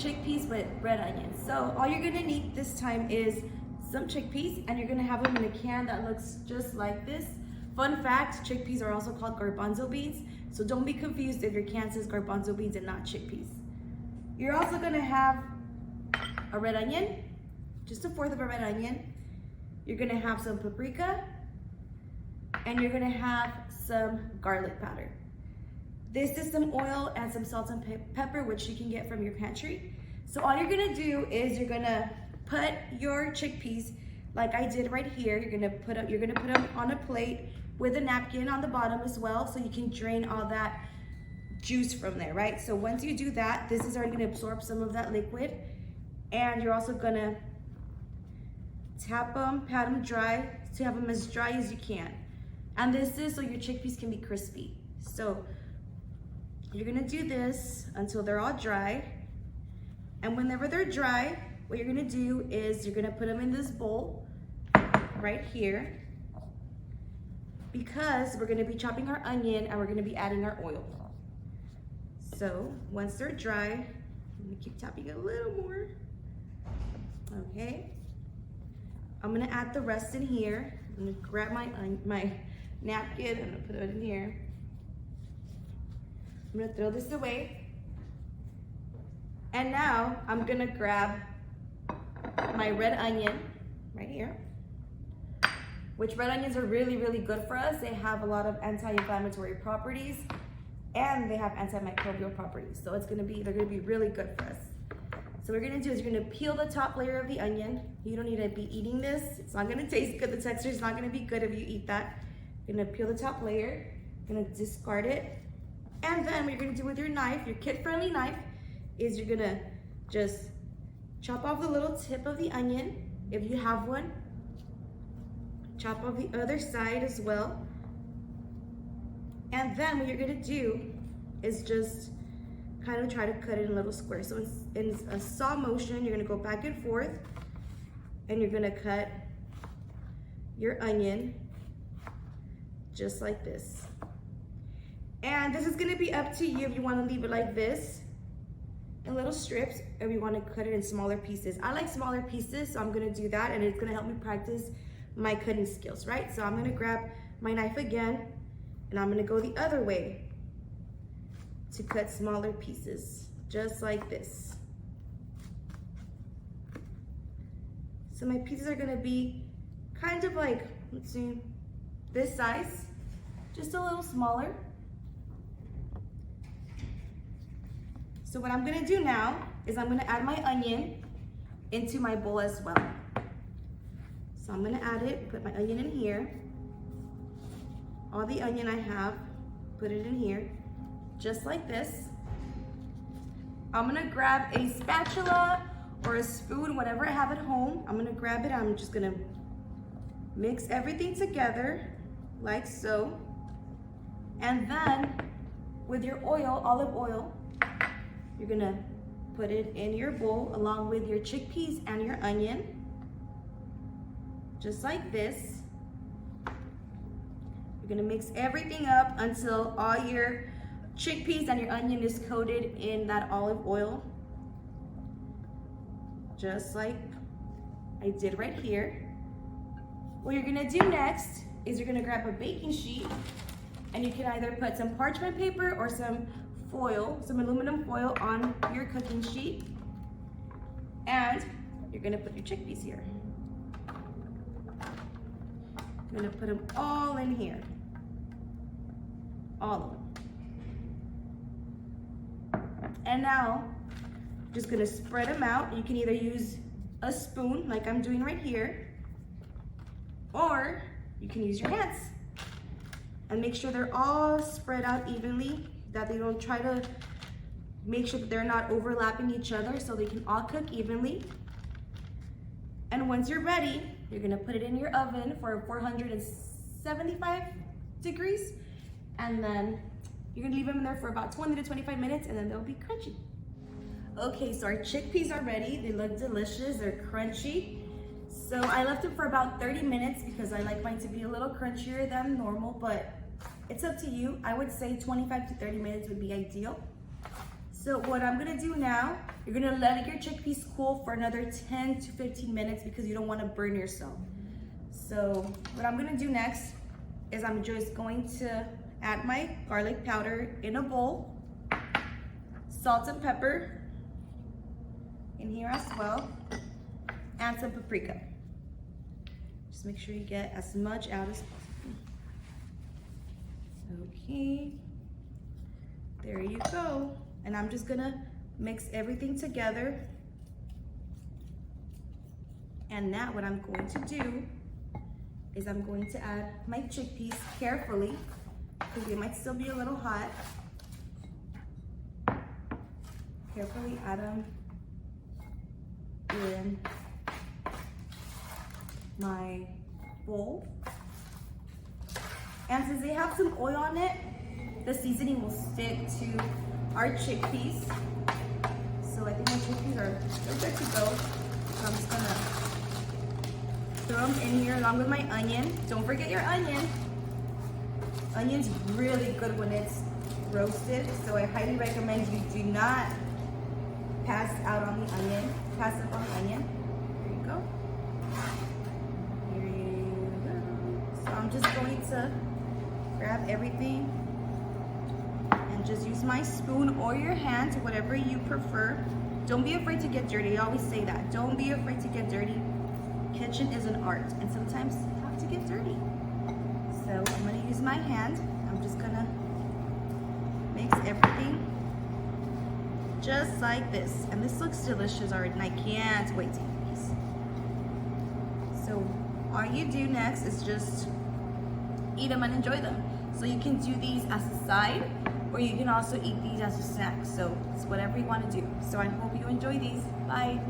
chickpeas with red onions. So all you're gonna need this time is some chickpeas, and you're gonna have them in a can that looks just like this. Fun fact, chickpeas are also called garbanzo beans, so don't be confused if your can says garbanzo beans and not chickpeas. You're also gonna have a red onion, just a fourth of a red onion. You're gonna have some paprika, and you're gonna have some garlic powder. This is some oil and some salt and pepper, which you can get from your pantry. So all you're gonna do is you're gonna put your chickpeas, like I did right here, you're gonna put them on a plate with a napkin on the bottom as well, so you can drain all that juice from there, right? So once you do that, this is already gonna absorb some of that liquid, and you're also gonna tap them, pat them dry, to have them as dry as you can. And this is so your chickpeas can be crispy. So you're gonna do this until they're all dry. And whenever they're dry, what you're gonna do is you're gonna put them in this bowl right here, because we're gonna be chopping our onion and we're gonna be adding our oil. So once they're dry, I'm gonna keep tapping it a little more. Okay. I'm gonna add the rest in here. I'm gonna grab my napkin, I'm gonna put it in here. I'm gonna throw this away. And now I'm gonna grab my red onion right here, which red onions are really, really good for us. They have a lot of anti-inflammatory properties and they have antimicrobial properties. So they're gonna be really good for us. So what we're gonna do is you're gonna peel the top layer of the onion. You don't need to be eating this. It's not gonna taste good. The texture is not gonna be good if you eat that. You're gonna peel the top layer, you're gonna discard it. And then what you're gonna do with your knife, your kid-friendly knife, is you're gonna just chop off the little tip of the onion, if you have one. Chop off the other side as well. And then what you're gonna do is just kind of try to cut it in little squares. So in a saw motion, you're gonna go back and forth, and you're gonna cut your onion just like this. And this is gonna be up to you if you wanna leave it like this in little strips, or if you wanna cut it in smaller pieces. I like smaller pieces, so I'm gonna do that, and it's gonna help me practice my cutting skills, right? So I'm gonna grab my knife again, and I'm gonna go the other way to cut smaller pieces, just like this. So my pieces are gonna be kind of like, let's see, this size, just a little smaller. So what I'm gonna do now is I'm gonna add my onion into my bowl as well. So I'm gonna add it, put my onion in here. All the onion I have, put it in here, just like this. I'm gonna grab a spatula or a spoon, whatever I have at home. I'm gonna grab it, I'm just gonna mix everything together, like so. And then with your oil, olive oil, you're gonna put it in your bowl along with your chickpeas and your onion, just like this. You're gonna mix everything up until all your chickpeas and your onion is coated in that olive oil, just like I did right here. What you're gonna do next is you're gonna grab a baking sheet, and you can either put some parchment paper or some foil, some aluminum foil on your cooking sheet, and you're gonna put your chickpeas here. I'm gonna put them all in here, all of them. And now, I'm just gonna spread them out. You can either use a spoon, like I'm doing right here, or you can use your hands. And make sure they're all spread out evenly, that they don't try to make sure that they're not overlapping each other, so they can all cook evenly. And once you're ready, you're gonna put it in your oven for 475 degrees, and then you're gonna leave them in there for about 20 to 25 minutes, and then they'll be crunchy. Okay, so our chickpeas are ready. They look delicious, they're crunchy. So I left them for about 30 minutes because I like mine to be a little crunchier than normal, but it's up to you. I would say 25 to 30 minutes would be ideal. So what I'm gonna do now, you're gonna let your chickpeas cool for another 10 to 15 minutes because you don't wanna burn yourself. So what I'm gonna do next is I'm just going to add my garlic powder in a bowl, salt and pepper in here as well, and some paprika. Just make sure you get as much out as possible. Okay, there you go. And I'm just gonna mix everything together. And now what I'm going to do is I'm going to add my chickpeas carefully because they might still be a little hot. Carefully add them in my bowl. And since they have some oil on it, the seasoning will stick to our chickpeas. So I think my chickpeas are good to go. So I'm just gonna throw them in here along with my onion. Don't forget your onion. Onion's really good when it's roasted, so I highly recommend you do not pass out on the onion. Pass up on the onion. There you go. Here you go. So I'm just going to grab everything and just use my spoon or your hand, whatever you prefer. Don't be afraid to get dirty. I always say that. Don't be afraid to get dirty. Kitchen is an art, and sometimes you have to get dirty. So I'm gonna use my hand. I'm just gonna mix everything just like this. And this looks delicious already, and I can't wait to eat these. So all you do next is just eat them and enjoy them. So you can do these as a side, or you can also eat these as a snack. So it's whatever you want to do. So I hope you enjoy these. Bye.